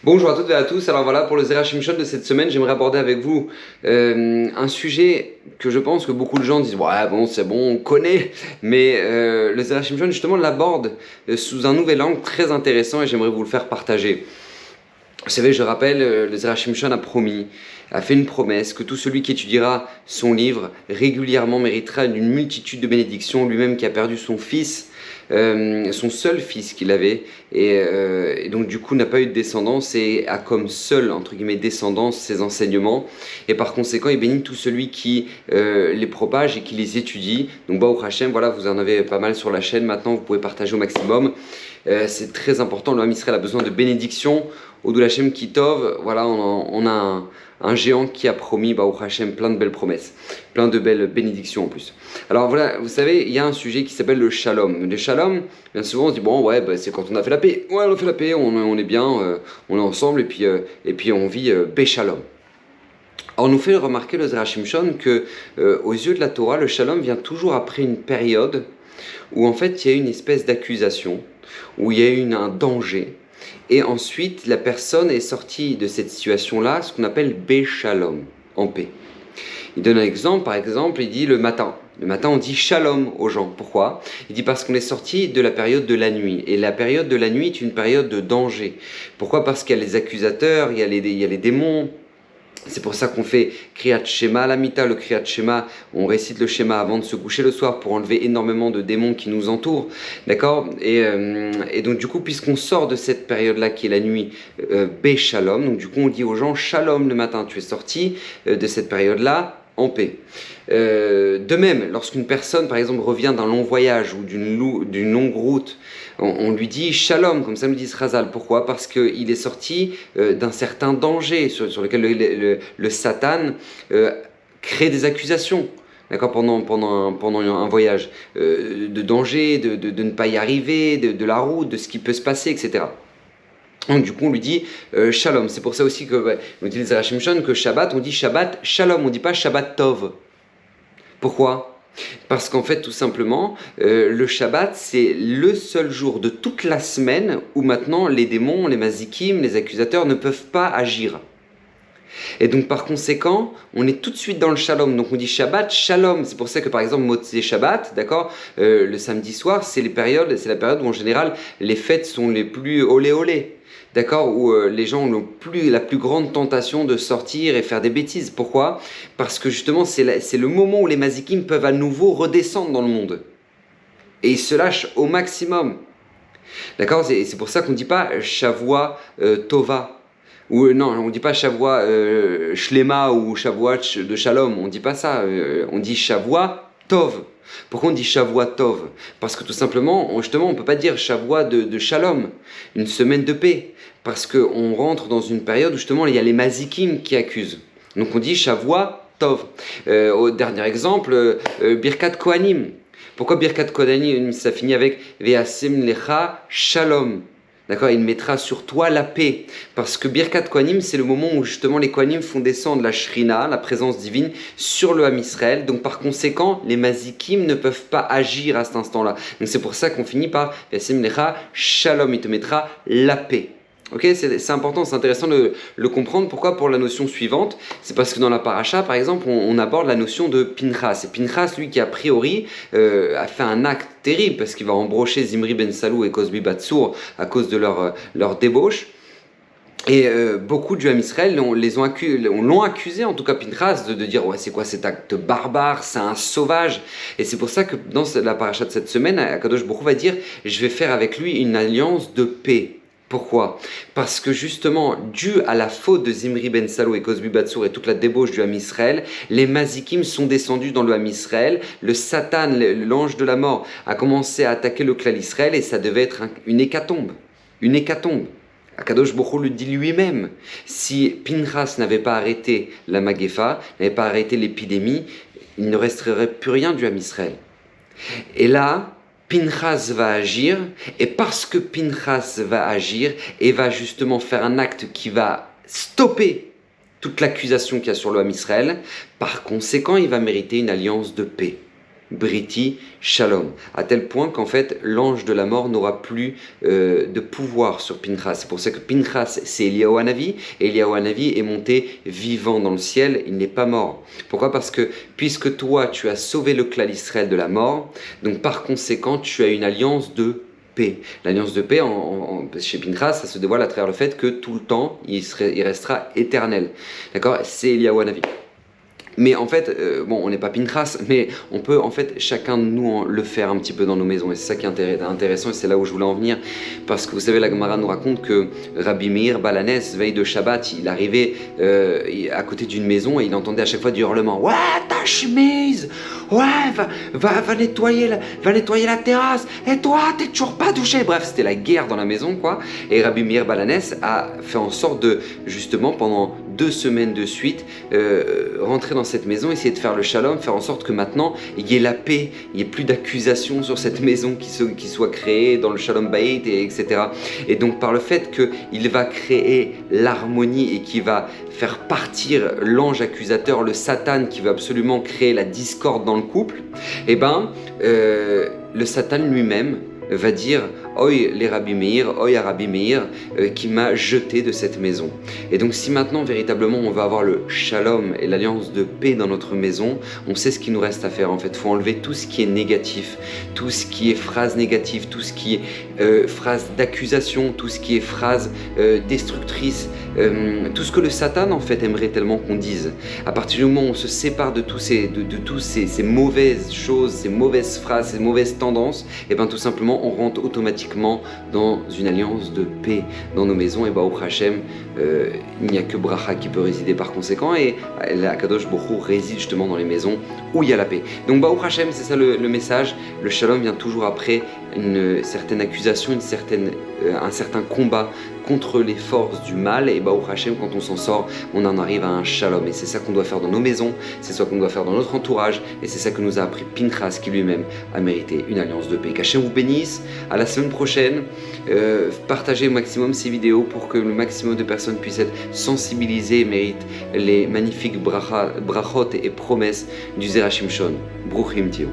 Bonjour à toutes et à tous, alors voilà pour le Zera Shimshon de cette semaine, j'aimerais aborder avec vous un sujet que je pense que beaucoup de gens disent ouais bon c'est bon on connaît, mais le Zera Shimshon justement l'aborde sous un nouvel angle très intéressant et j'aimerais vous le faire partager. Vous savez, je rappelle, le Zera Shimshon a fait une promesse que tout celui qui étudiera son livre régulièrement méritera une multitude de bénédictions, lui-même qui a perdu son fils, son seul fils qu'il avait, et donc du coup n'a pas eu de descendance et a comme seul, entre guillemets, descendance ses enseignements, et par conséquent il bénit tout celui qui les propage et qui les étudie. Donc Baruch Hashem, voilà, vous en avez pas mal sur la chaîne maintenant, vous pouvez partager au maximum. C'est très important, le Ham Israël a besoin de bénédictions. Au Hashem Kitov, voilà, on a un géant qui a promis, Baruch Hashem, plein de belles promesses, plein de belles bénédictions en plus. Alors voilà, vous savez, il y a un sujet qui s'appelle le shalom. Le shalom, bien souvent on se dit, bon ouais, bah, c'est quand on a fait la paix. Ouais, on a fait la paix, on est bien, on est ensemble, et puis on vit Béchalom. Alors, on nous fait remarquer le Zera Shimshon que, aux yeux de la Torah, le shalom vient toujours après une période où en fait il y a une espèce d'accusation, où il y a eu un danger. Et ensuite, la personne est sortie de cette situation-là, ce qu'on appelle Béchalom, en paix. Il donne un exemple, par exemple, il dit le matin. Le matin, on dit shalom aux gens. Pourquoi? Il dit parce qu'on est sorti de la période de la nuit. Et la période de la nuit est une période de danger. Pourquoi? Parce qu'il y a les accusateurs, il y a les démons. C'est pour ça qu'on fait Kriyat Shema à la Mita. Le Kriyat Shema, on récite le Shema avant de se coucher le soir pour enlever énormément de démons qui nous entourent. D'accord? Et donc du coup, puisqu'on sort de cette période-là qui est la nuit, Shalom, donc du coup on dit aux gens Shalom le matin, tu es sorti de cette période-là en paix. De même, lorsqu'une personne, par exemple, revient d'un long voyage ou d'une longue route, on lui dit shalom, comme ça nous dit Srazal. Pourquoi? Parce qu'il est sorti d'un certain danger sur lequel le Satan crée des accusations. D'accord, pendant un voyage, de danger, de ne pas y arriver, de la route, de ce qui peut se passer, etc. Donc du coup on lui dit shalom. C'est pour ça aussi que nous dit le Zera Shimshon que Shabbat, on dit Shabbat shalom, on ne dit pas Shabbat tov. Pourquoi? Parce qu'en fait, tout simplement, le Shabbat, c'est le seul jour de toute la semaine où maintenant les démons, les mazikim, les accusateurs ne peuvent pas agir. Et donc par conséquent, on est tout de suite dans le shalom. Donc on dit Shabbat, shalom. C'est pour ça que par exemple, Motzei Shabbat, d'accord, le samedi soir, c'est la période où en général les fêtes sont les plus olé olé. D'accord, où les gens ont la plus grande tentation de sortir et faire des bêtises. Pourquoi? Parce que justement, c'est le moment où les mazikim peuvent à nouveau redescendre dans le monde. Et ils se lâchent au maximum. D'accord, c'est pour ça qu'on ne dit pas Shavua Tova. Ou non, on ne dit pas Shavua Shlema ou Shavua de Shalom. On ne dit pas ça. On dit Shavua Tov. Pourquoi on dit Shavua Tov? Parce que tout simplement, justement, on ne peut pas dire Shavua de Shalom, une semaine de paix. Parce qu'on rentre dans une période où justement il y a les mazikim qui accusent. Donc on dit Shavua Tov. Au dernier exemple, Birkat Kohanim. Pourquoi Birkat Kohanim, ça finit avec Ve'asem lecha Shalom? D'accord, il mettra sur toi la paix. Parce que Birkat Kohanim, c'est le moment où justement les Kohanim font descendre la Shrina, la présence divine, sur le Ham Israël. Donc par conséquent, les Mazikim ne peuvent pas agir à cet instant-là. Donc c'est pour ça qu'on finit par Ve'asem lecha Shalom, il te mettra la paix. Ok, c'est important, c'est intéressant de le comprendre. Pourquoi? Pour la notion suivante, c'est parce que dans la paracha, par exemple, on aborde la notion de Pinchas. Et Pinchas, lui, qui a priori a fait un acte terrible parce qu'il va embrocher Zimri ben Salou et Cosbi Batsour à cause de leur débauche. Et beaucoup de Ham Israël l'ont accusé, en tout cas Pinchas, de dire ouais, c'est quoi cet acte barbare, c'est un sauvage. Et c'est pour ça que dans la paracha de cette semaine, Akadosh Baruch Hu va dire je vais faire avec lui une alliance de paix. Pourquoi? Parce que justement, dû à la faute de Zimri ben Salou et Cosbi Batsour et toute la débauche du Ham Israël, les Mazikim sont descendus dans le Ham Israël, le Satan, l'ange de la mort, a commencé à attaquer le clan Israël et ça devait être une hécatombe. Une hécatombe. Akadosh Baruch Hu le dit lui-même. Si Pinchas n'avait pas arrêté la Magefa, n'avait pas arrêté l'épidémie, il ne resterait plus rien du Ham Israël. Et là, Pinchas va agir, et parce que Pinchas va agir et va justement faire un acte qui va stopper toute l'accusation qu'il y a sur le Ham Israël, par conséquent, il va mériter une alliance de paix. Briti Shalom, à tel point qu'en fait l'ange de la mort n'aura plus de pouvoir sur Pinchas. C'est pour ça que Pinchas c'est Eliyahu Hanavi, et Eliyahu Hanavi est monté vivant dans le ciel, il n'est pas mort. Pourquoi? Parce que puisque toi tu as sauvé le clan Israël de la mort, donc par conséquent tu as une alliance de paix. L'alliance de paix chez Pinchas, ça se dévoile à travers le fait que tout le temps il restera éternel. D'accord? C'est Eliyahu Hanavi. Mais en fait, bon, on n'est pas Pinchas, mais on peut en fait chacun de nous le faire un petit peu dans nos maisons. Et c'est ça qui est intéressant, et c'est là où je voulais en venir. Parce que vous savez, la Gemara nous raconte que Rabbi Meir Balanès, veille de Shabbat, il arrivait à côté d'une maison et il entendait à chaque fois du hurlement. Ouais, ta chemise! Ouais, va nettoyer la terrasse! Et toi, t'es toujours pas douché! Bref, c'était la guerre dans la maison, quoi. Et Rabbi Meir Balanès a fait en sorte de, justement, pendant 2 semaines de suite, rentrer dans cette maison, essayer de faire le shalom, faire en sorte que maintenant il y ait la paix, il n'y ait plus d'accusations sur cette maison qui soit créée dans le shalom bayit, etc. Et donc par le fait qu'il va créer l'harmonie et qu'il va faire partir l'ange accusateur, le Satan qui veut absolument créer la discorde dans le couple, et ben le Satan lui-même va dire « Oi les Rabbi Meir, oi à Rabbi Meir qui m'a jeté de cette maison ». Et donc si maintenant véritablement on va avoir le shalom et l'alliance de paix dans notre maison, on sait ce qu'il nous reste à faire en fait. Il faut enlever tout ce qui est négatif, tout ce qui est phrase négative, tout ce qui est phrase d'accusation, tout ce qui est phrase destructrice, tout ce que le Satan en fait aimerait tellement qu'on dise. À partir du moment où on se sépare de tous ces mauvaises choses, ces mauvaises phrases, ces mauvaises tendances, et bien tout simplement on rentre automatiquement dans une alliance de paix dans nos maisons. Et Baruch Hashem, il n'y a que bracha qui peut résider par conséquent, et la Kadosh Baruch Hu réside justement dans les maisons où il y a la paix. Donc Baruch Hashem, c'est ça le message. Le shalom vient toujours après une certaine accusation, un certain combat contre les forces du mal, et Baruch Hashem, quand on s'en sort, on en arrive à un shalom. Et c'est ça qu'on doit faire dans nos maisons, c'est ça qu'on doit faire dans notre entourage, et c'est ça que nous a appris Pinchas, qui lui-même a mérité une alliance de paix. Qu'Hashem vous bénisse, à la semaine prochaine. Partagez au maximum ces vidéos pour que le maximum de personnes puissent être sensibilisées et méritent les magnifiques brachot et promesses du Zera Shimshon. Bruchim Tio.